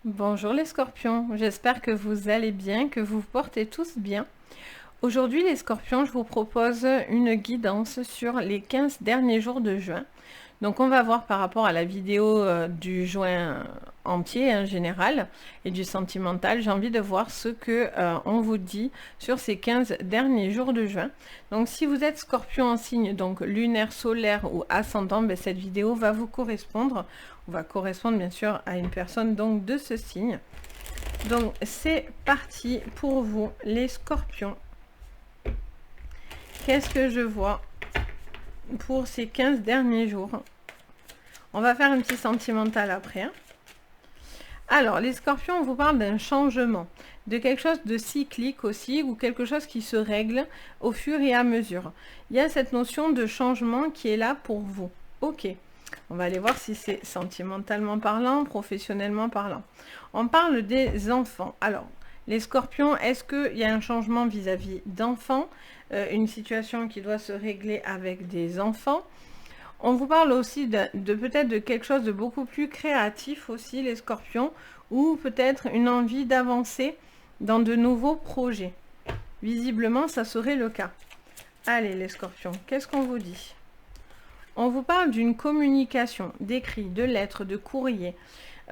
Bonjour les scorpions, j'espère que vous allez bien, que vous vous portez tous bien. Aujourd'hui les scorpions, je vous propose une guidance sur les 15 derniers jours de juin. Donc on va voir par rapport à la vidéo du juin entier en général et du sentimental. J'ai envie de voir ce que on vous dit sur ces 15 derniers jours de juin. Donc si vous êtes scorpion en signe donc lunaire, solaire ou ascendant, ben, cette vidéo va vous correspondre. On va correspondre bien sûr à une personne donc de ce signe. Donc c'est parti pour vous les scorpions. Qu'est-ce que je vois pour ces 15 derniers jours? On va faire un petit sentimental après. Hein. Alors, les scorpions, on vous parle d'un changement, de quelque chose de cyclique aussi, ou quelque chose qui se règle au fur et à mesure. Il y a cette notion de changement qui est là pour vous. Ok, on va aller voir si c'est sentimentalement parlant, professionnellement parlant. On parle des enfants. Alors, les scorpions, est-ce qu'il y a un changement vis-à-vis d'enfants, une situation qui doit se régler avec des enfants? On vous parle aussi de peut-être de quelque chose de beaucoup plus créatif aussi, les scorpions, ou peut-être une envie d'avancer dans de nouveaux projets. Visiblement, ça serait le cas. Allez, les scorpions, qu'est-ce qu'on vous dit? On vous parle d'une communication, d'écrit, de lettres, de courrier.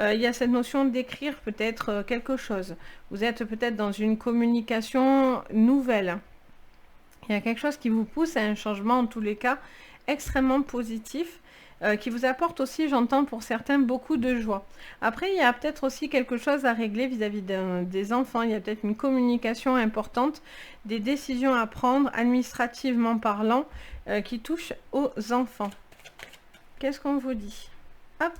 Il y a cette notion d'écrire peut-être quelque chose. Vous êtes peut-être dans une communication nouvelle. Il y a quelque chose qui vous pousse à un changement, en tous les cas, extrêmement positif, qui vous apporte aussi, j'entends pour certains, beaucoup de joie. Après, il y a peut-être aussi quelque chose à régler vis-à-vis des enfants. Il y a peut-être une communication importante, des décisions à prendre, administrativement parlant, qui touchent aux enfants. Qu'est-ce qu'on vous dit? Hop,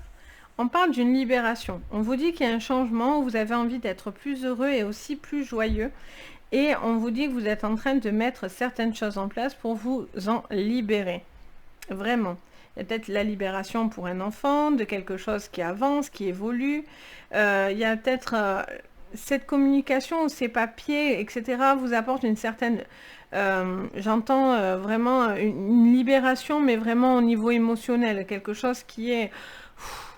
on parle d'une libération. On vous dit qu'il y a un changement où vous avez envie d'être plus heureux et aussi plus joyeux. Et on vous dit que vous êtes en train de mettre certaines choses en place pour vous en libérer. Vraiment. Il y a peut-être la libération pour un enfant, de quelque chose qui avance, qui évolue. Il y a peut-être cette communication, ces papiers, etc. vous apportent une certaine... j'entends vraiment une libération, mais vraiment au niveau émotionnel. Quelque chose qui est...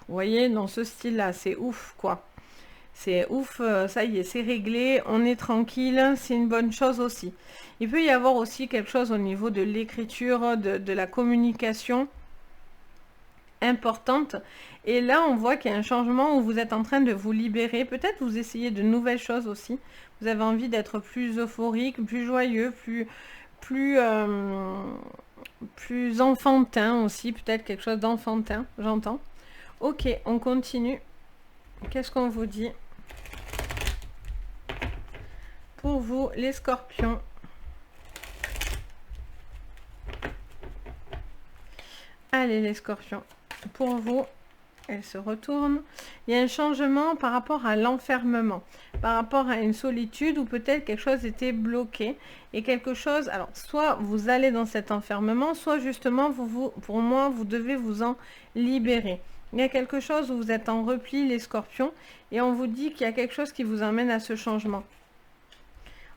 Vous voyez, dans ce style-là, c'est ouf, quoi. C'est ouf, ça y est, c'est réglé, on est tranquille, c'est une bonne chose aussi. Il peut y avoir aussi quelque chose au niveau de l'écriture, de la communication importante. Et là, on voit qu'il y a un changement où vous êtes en train de vous libérer. Peut-être vous essayez de nouvelles choses aussi. Vous avez envie d'être plus euphorique, plus joyeux, plus, plus enfantin aussi. Peut-être quelque chose d'enfantin, j'entends. Ok, on continue. Qu'est-ce qu'on vous dit ? Pour vous, les scorpions. Allez, les scorpions. Pour vous, elle se retourne. Il y a un changement par rapport à l'enfermement, par rapport à une solitude où peut-être quelque chose était bloqué. Et quelque chose, alors, soit vous allez dans cet enfermement, soit justement, pour moi, vous devez vous en libérer. Il y a quelque chose où vous êtes en repli, les scorpions, et on vous dit qu'il y a quelque chose qui vous emmène à ce changement.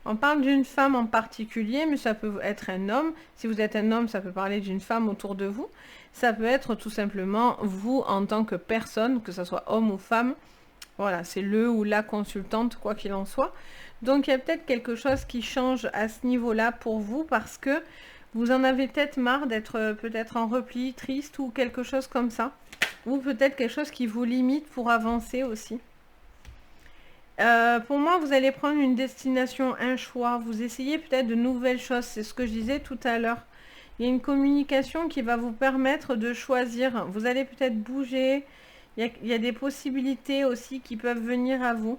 On parle d'une femme en particulier, mais ça peut être un homme. Si vous êtes un homme, ça peut parler d'une femme autour de vous. Ça peut être tout simplement vous en tant que personne, que ce soit homme ou femme. Voilà, c'est le ou la consultante, quoi qu'il en soit. Donc il y a peut-être quelque chose qui change à ce niveau-là pour vous parce que vous en avez peut-être marre d'être peut-être en repli, triste ou quelque chose comme ça. Ou peut-être quelque chose qui vous limite pour avancer aussi. Pour moi, vous allez prendre une destination, un choix. Vous essayez peut-être de nouvelles choses. C'est ce que je disais tout à l'heure. Il y a une communication qui va vous permettre de choisir. Vous allez peut-être bouger. Il y a des possibilités aussi qui peuvent venir à vous.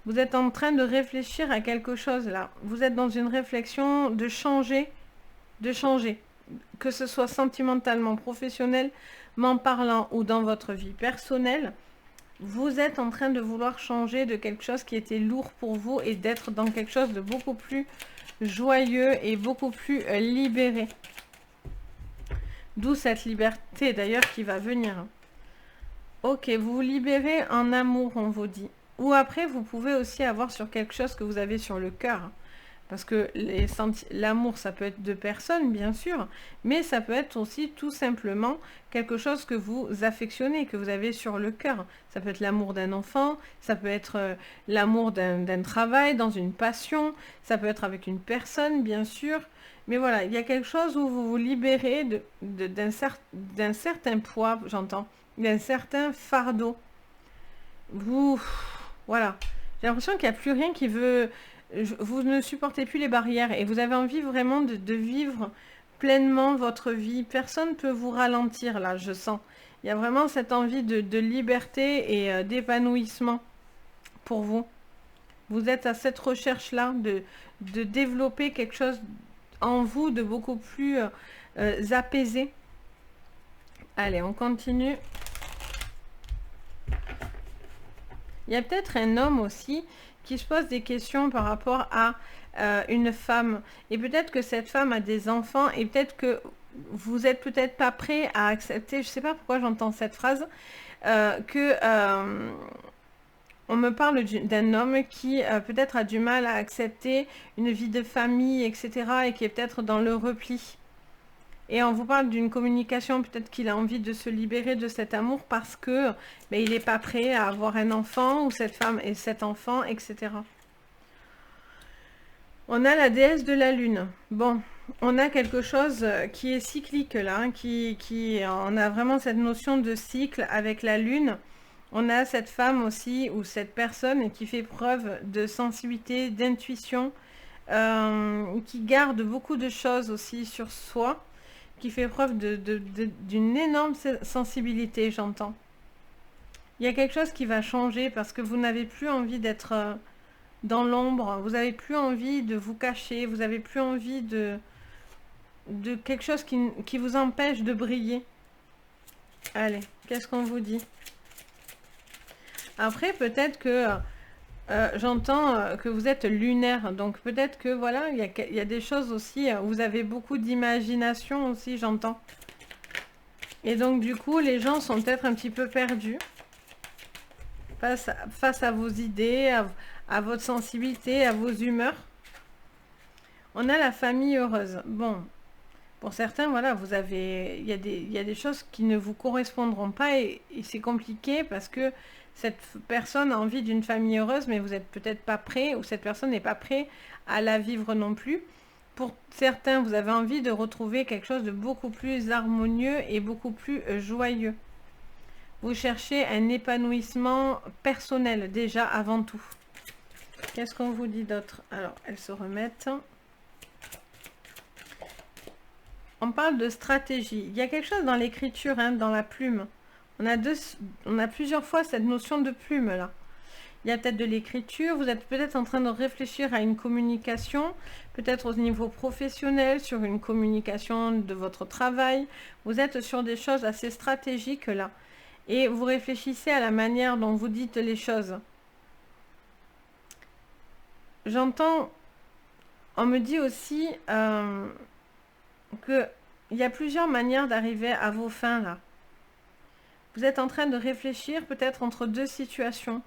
Vous êtes en train de réfléchir à quelque chose là. Vous êtes dans une réflexion de changer. De changer. Que ce soit sentimentalement, professionnellement parlant ou dans votre vie personnelle. Vous êtes en train de vouloir changer de quelque chose qui était lourd pour vous et d'être dans quelque chose de beaucoup plus joyeux et beaucoup plus libéré. D'où cette liberté d'ailleurs qui va venir. Ok, vous vous libérez en amour, on vous dit. Ou après, vous pouvez aussi avoir sur quelque chose que vous avez sur le cœur. Parce que l'amour, ça peut être de personnes, bien sûr, mais ça peut être aussi tout simplement quelque chose que vous affectionnez, que vous avez sur le cœur. Ça peut être l'amour d'un enfant, ça peut être l'amour d'un travail, dans une passion, ça peut être avec une personne, bien sûr. Mais voilà, il y a quelque chose où vous vous libérez d'un certain poids, j'entends, d'un certain fardeau. Voilà. J'ai l'impression qu'il n'y a plus rien qui veut... Vous ne supportez plus les barrières et vous avez envie vraiment de vivre pleinement votre vie. Personne ne peut vous ralentir là, je sens. Il y a vraiment cette envie de liberté et d'épanouissement pour vous. Vous êtes à cette recherche-là de développer quelque chose en vous de beaucoup plus apaisé. Allez, on continue. Il y a peut-être un homme aussi qui se pose des questions par rapport à une femme. Et peut-être que cette femme a des enfants et peut-être que vous n'êtes peut-être pas prêt à accepter, je ne sais pas pourquoi j'entends cette phrase, on me parle d'un homme qui peut-être a du mal à accepter une vie de famille, etc. et qui est peut-être dans le repli. Et on vous parle d'une communication, peut-être qu'il a envie de se libérer de cet amour parce que il n'est pas prêt à avoir un enfant, ou cette femme et cet enfant, etc. On a la déesse de la lune. Bon, on a quelque chose qui est cyclique là, on a vraiment cette notion de cycle avec la lune. On a cette femme aussi, ou cette personne qui fait preuve de sensibilité, d'intuition, qui garde beaucoup de choses aussi sur soi, qui fait preuve d'une énorme sensibilité, j'entends. Il y a quelque chose qui va changer parce que vous n'avez plus envie d'être dans l'ombre, vous n'avez plus envie de vous cacher, vous n'avez plus envie de quelque chose qui vous empêche de briller. Allez, qu'est-ce qu'on vous dit? Après, peut-être que j'entends que vous êtes lunaire, donc peut-être que voilà, il y a des choses aussi, vous avez beaucoup d'imagination aussi, j'entends. Et donc du coup, les gens sont peut-être un petit peu perdus face à vos idées, à votre sensibilité, à vos humeurs. On a la famille heureuse. Bon, pour certains, voilà, il y a des choses qui ne vous correspondront pas et c'est compliqué parce que cette personne a envie d'une famille heureuse, mais vous n'êtes peut-être pas prêt, ou cette personne n'est pas prêt à la vivre non plus. Pour certains, vous avez envie de retrouver quelque chose de beaucoup plus harmonieux et beaucoup plus joyeux. Vous cherchez un épanouissement personnel, déjà, avant tout. Qu'est-ce qu'on vous dit d'autre? Alors, elles se remettent. On parle de stratégie. Il y a quelque chose dans l'écriture, hein, dans la plume. On a plusieurs fois cette notion de plume là. Il y a peut-être de l'écriture, vous êtes peut-être en train de réfléchir à une communication, peut-être au niveau professionnel, sur une communication de votre travail. Vous êtes sur des choses assez stratégiques là. Et vous réfléchissez à la manière dont vous dites les choses. J'entends, on me dit aussi qu'il y a plusieurs manières d'arriver à vos fins là. Vous êtes en train de réfléchir peut-être entre deux situations.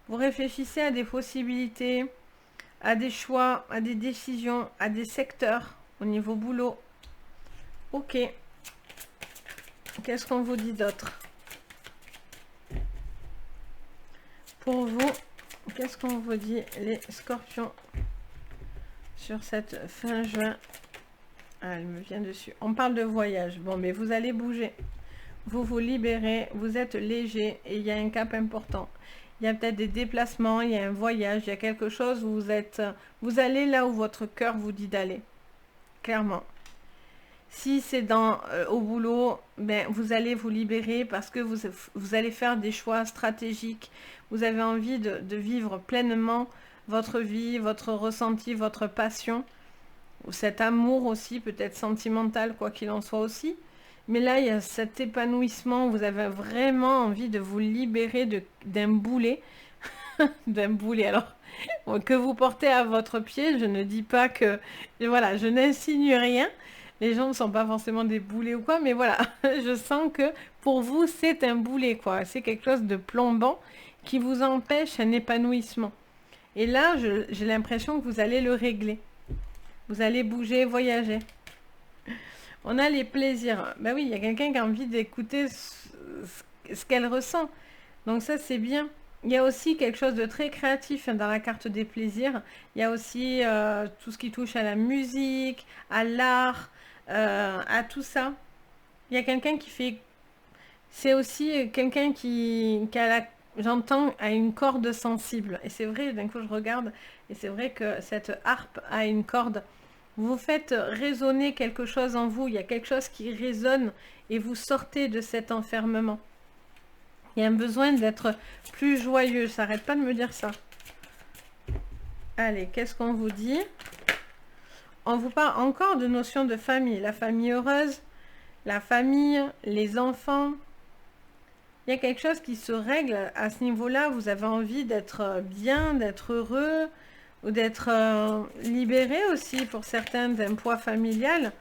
Vous réfléchissez à des possibilités, à des choix, à des décisions, à des secteurs au niveau boulot. Ok. Qu'est-ce qu'on vous dit d'autre? Pour vous, qu'est-ce qu'on vous dit, les scorpions, sur cette fin juin? Ah, elle me vient dessus. On parle de voyage. Bon, mais vous allez bouger. Vous vous libérez, vous êtes léger et il y a un cap important. Il y a peut-être des déplacements, il y a un voyage, il y a quelque chose où vous allez là où votre cœur vous dit d'aller. Clairement. Si c'est au boulot, ben, vous allez vous libérer parce que vous allez faire des choix stratégiques. Vous avez envie de vivre pleinement votre vie, votre ressenti, votre passion. Ou cet amour aussi, peut-être sentimental, quoi qu'il en soit aussi. Mais là, il y a cet épanouissement, vous avez vraiment envie de vous libérer d'un boulet. D'un boulet, alors, que vous portez à votre pied. Je ne dis pas que... Voilà, je n'insinue rien. Les gens ne sont pas forcément des boulets ou quoi, mais voilà, je sens que pour vous, c'est un boulet, quoi. C'est quelque chose de plombant qui vous empêche un épanouissement. Et là, j'ai l'impression que vous allez le régler. Vous allez bouger, voyager. On a les plaisirs. Ben oui, il y a quelqu'un qui a envie d'écouter ce qu'elle ressent. Donc ça, c'est bien. Il y a aussi quelque chose de très créatif dans la carte des plaisirs. Il y a aussi tout ce qui touche à la musique, à l'art, à tout ça. Il y a quelqu'un qui fait... C'est aussi quelqu'un qui a j'entends, a une corde sensible. Et c'est vrai, d'un coup, je regarde, et c'est vrai que cette harpe a une corde. Vous faites résonner quelque chose en vous. Il y a quelque chose qui résonne et vous sortez de cet enfermement. Il y a un besoin d'être plus joyeux. Ça n'arrête pas de me dire ça. Allez, qu'est-ce qu'on vous dit? On vous parle encore de notion de famille. La famille heureuse, la famille, les enfants. Il y a quelque chose qui se règle à ce niveau-là. Vous avez envie d'être bien, d'être heureux, ou d'être libéré aussi pour certains d'un poids familial.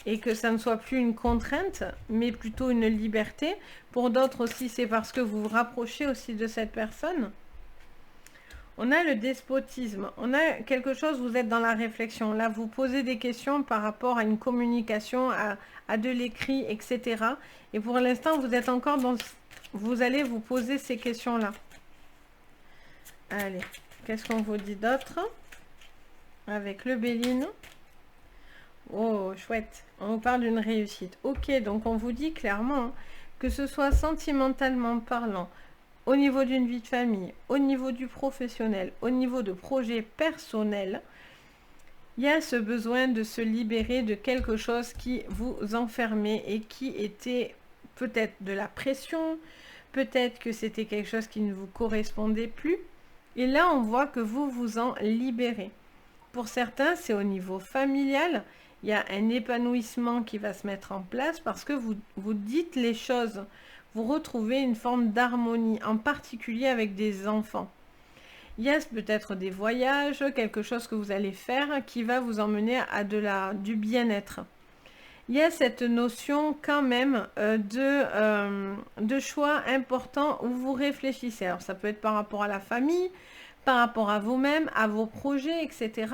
Et que ça ne soit plus une contrainte, mais plutôt une liberté. Pour d'autres aussi, c'est parce que vous vous rapprochez aussi de cette personne. On a le despotisme. On a quelque chose, vous êtes dans la réflexion. Là, vous posez des questions par rapport à une communication, à de l'écrit, etc. Et pour l'instant, vous êtes encore dans... Vous allez vous poser ces questions-là. Allez, qu'est-ce qu'on vous dit d'autre? Avec le Béline. Oh, chouette. On vous parle d'une réussite. Ok, donc on vous dit clairement, hein, que ce soit sentimentalement parlant, au niveau d'une vie de famille, au niveau du professionnel, au niveau de projets personnels, il y a ce besoin de se libérer de quelque chose qui vous enfermait et qui était peut-être de la pression, peut-être que c'était quelque chose qui ne vous correspondait plus. Et là, on voit que vous vous en libérez. Pour certains, c'est au niveau familial. Il y a un épanouissement qui va se mettre en place parce que vous dites les choses. Vous retrouvez une forme d'harmonie, en particulier avec des enfants. Il y a peut-être des voyages, quelque chose que vous allez faire qui va vous emmener à du bien-être. Il y a cette notion quand même de choix importants où vous réfléchissez. Alors ça peut être par rapport à la famille, par rapport à vous-même, à vos projets, etc.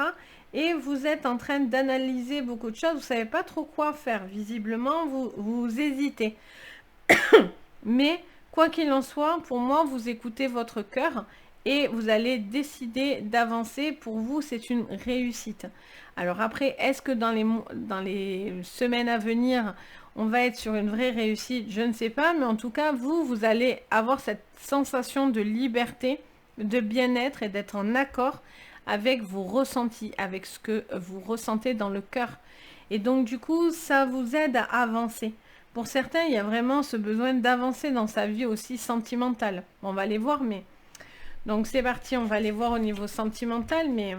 Et vous êtes en train d'analyser beaucoup de choses. Vous ne savez pas trop quoi faire. Visiblement, vous hésitez. Mais quoi qu'il en soit, pour moi, vous écoutez votre cœur et vous allez décider d'avancer. Pour vous, c'est une réussite. Alors après, est-ce que dans les semaines à venir, on va être sur une vraie réussite? Je ne sais pas, mais en tout cas, vous allez avoir cette sensation de liberté, de bien-être et d'être en accord avec vos ressentis, avec ce que vous ressentez dans le cœur. Et donc, du coup, ça vous aide à avancer. Pour certains, il y a vraiment ce besoin d'avancer dans sa vie aussi sentimentale. On va les voir, mais... Donc, c'est parti, on va les voir au niveau sentimental, mais...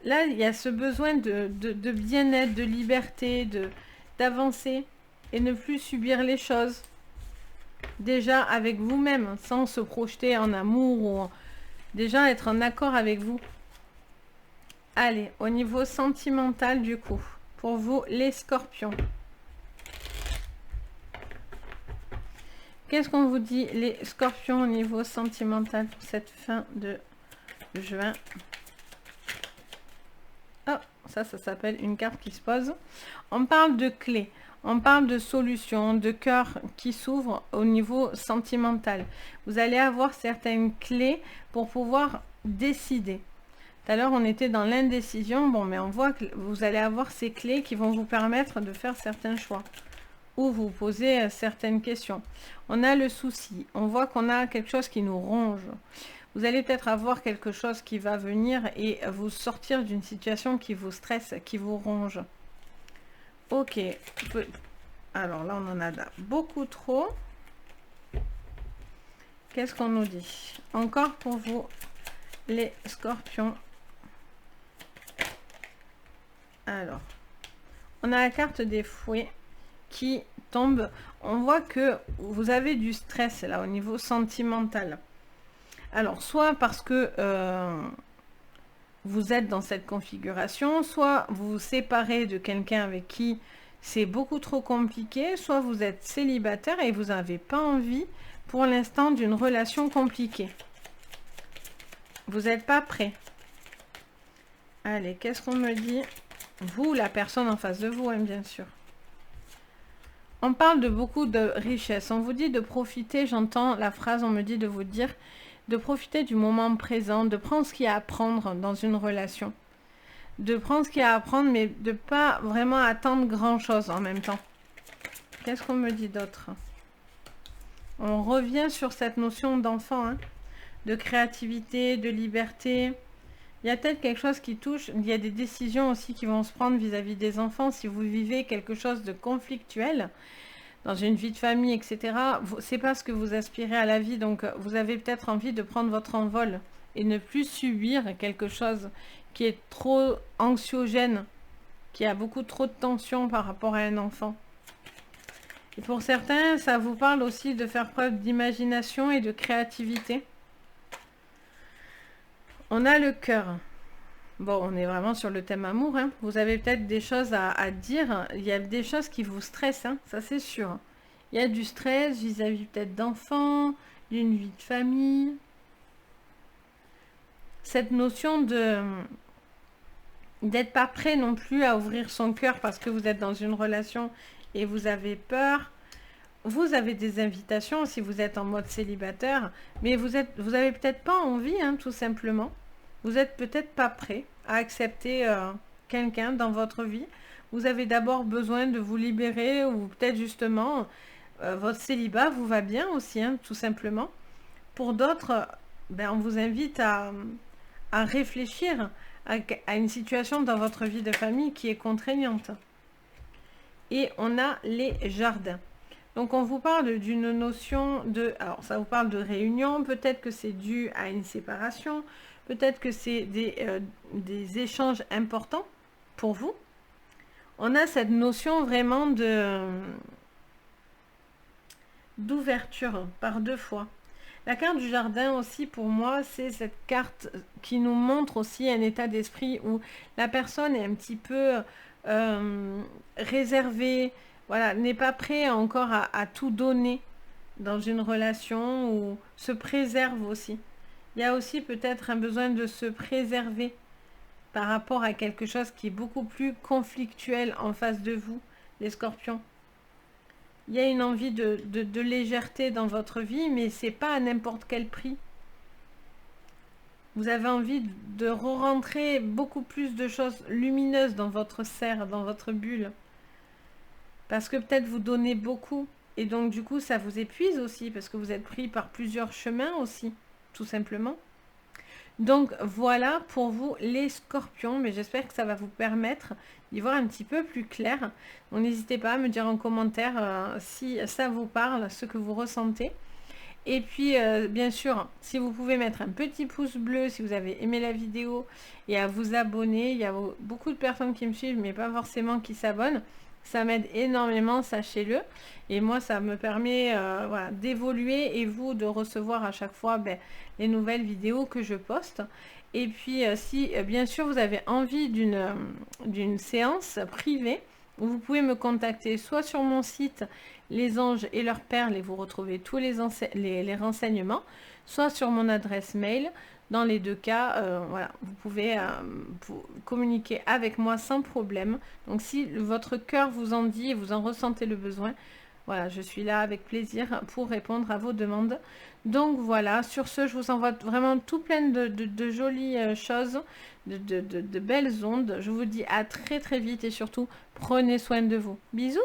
Là, il y a ce besoin de bien-être, de liberté, d'avancer et ne plus subir les choses. Déjà avec vous-même, sans se projeter en amour ou déjà être en accord avec vous. Allez, au niveau sentimental du coup, pour vous les scorpions. Qu'est-ce qu'on vous dit les scorpions au niveau sentimental pour cette fin de juin? Oh, ça s'appelle une carte qui se pose. On parle de clés, on parle de solutions, de cœur qui s'ouvre au niveau sentimental. Vous allez avoir certaines clés pour pouvoir décider. Tout à l'heure, on était dans l'indécision. Bon, mais on voit que vous allez avoir ces clés qui vont vous permettre de faire certains choix ou vous poser certaines questions. On a le souci. On voit qu'on a quelque chose qui nous ronge. Vous allez peut-être avoir quelque chose qui va venir et vous sortir d'une situation qui vous stresse, qui vous ronge. Ok. Alors là, on en a beaucoup trop. Qu'est-ce qu'on nous dit? Encore pour vous, les scorpions. Alors, on a la carte des fouets qui tombe. On voit que vous avez du stress là au niveau sentimental. Alors, soit parce que vous êtes dans cette configuration, soit vous vous séparez de quelqu'un avec qui c'est beaucoup trop compliqué, soit vous êtes célibataire et vous n'avez pas envie pour l'instant d'une relation compliquée. Vous n'êtes pas prêt. Allez, qu'est-ce qu'on me dit? Vous, la personne en face de vous, hein, bien sûr. On parle de beaucoup de richesse. On vous dit de profiter, j'entends la phrase, on me dit de vous dire, de profiter du moment présent, de prendre ce qu'il y a à prendre dans une relation. De prendre ce qu'il y a à prendre, mais de pas vraiment attendre grand-chose en même temps. Qu'est-ce qu'on me dit d'autre? On revient sur cette notion d'enfant, hein, de créativité, de liberté. Il y a peut-être quelque chose qui touche, il y a des décisions aussi qui vont se prendre vis-à-vis des enfants. Si vous vivez quelque chose de conflictuel, dans une vie de famille, etc., c'est pas ce que vous aspirez à la vie, donc vous avez peut-être envie de prendre votre envol et ne plus subir quelque chose qui est trop anxiogène, qui a beaucoup trop de tension par rapport à un enfant. Et pour certains, ça vous parle aussi de faire preuve d'imagination et de créativité. On a le cœur. Bon, on est vraiment sur le thème amour, hein. Vous avez peut-être des choses à dire. Il y a des choses qui vous stressent, hein, ça c'est sûr. Il y a du stress vis-à-vis peut-être d'enfants, d'une vie de famille. Cette notion d'être pas prêt non plus à ouvrir son cœur parce que vous êtes dans une relation et vous avez peur. Vous avez des invitations si vous êtes en mode célibataire, mais vous avez peut-être pas envie, hein, tout simplement. Vous êtes peut-être pas prêt à accepter quelqu'un dans votre vie. Vous avez d'abord besoin de vous libérer ou peut-être justement votre célibat vous va bien aussi, hein, tout simplement. Pour d'autres, on vous invite à réfléchir à une situation dans votre vie de famille qui est contraignante. Et on a les jardins. Donc on vous parle d'une notion de... Alors ça vous parle de réunion, peut-être que c'est dû à une séparation, peut-être que c'est des échanges importants pour vous. On a cette notion vraiment d'ouverture par deux fois. La carte du jardin aussi, pour moi, c'est cette carte qui nous montre aussi un état d'esprit où la personne est un petit peu réservée, voilà, n'est pas prêt encore à tout donner dans une relation ou se préserve aussi. Il y a aussi peut-être un besoin de se préserver par rapport à quelque chose qui est beaucoup plus conflictuel en face de vous, les scorpions. Il y a une envie de légèreté dans votre vie, mais c'est pas à n'importe quel prix. Vous avez envie de re-rentrer beaucoup plus de choses lumineuses dans votre cerf, dans votre bulle. Parce que peut-être vous donnez beaucoup. Et donc du coup, ça vous épuise aussi, parce que vous êtes pris par plusieurs chemins aussi, tout simplement. Donc voilà pour vous les scorpions, mais j'espère que ça va vous permettre d'y voir un petit peu plus clair. Donc n'hésitez pas à me dire en commentaire si ça vous parle, ce que vous ressentez. Et puis bien sûr, si vous pouvez mettre un petit pouce bleu si vous avez aimé la vidéo et à vous abonner. Il y a beaucoup de personnes qui me suivent mais pas forcément qui s'abonnent. Ça m'aide énormément, sachez-le. Et moi, ça me permet voilà, d'évoluer et vous de recevoir à chaque fois les nouvelles vidéos que je poste. Et puis, si bien sûr vous avez envie d'une séance privée, vous pouvez me contacter soit sur mon site Les Anges et leurs perles et vous retrouvez tous les renseignements, soit sur mon adresse mail. Dans les deux cas, voilà, vous pouvez communiquer avec moi sans problème. Donc si votre cœur vous en dit et vous en ressentez le besoin, voilà, je suis là avec plaisir pour répondre à vos demandes. Donc voilà, sur ce, je vous envoie vraiment tout plein de jolies choses, de belles ondes. Je vous dis à très très vite et surtout, prenez soin de vous. Bisous!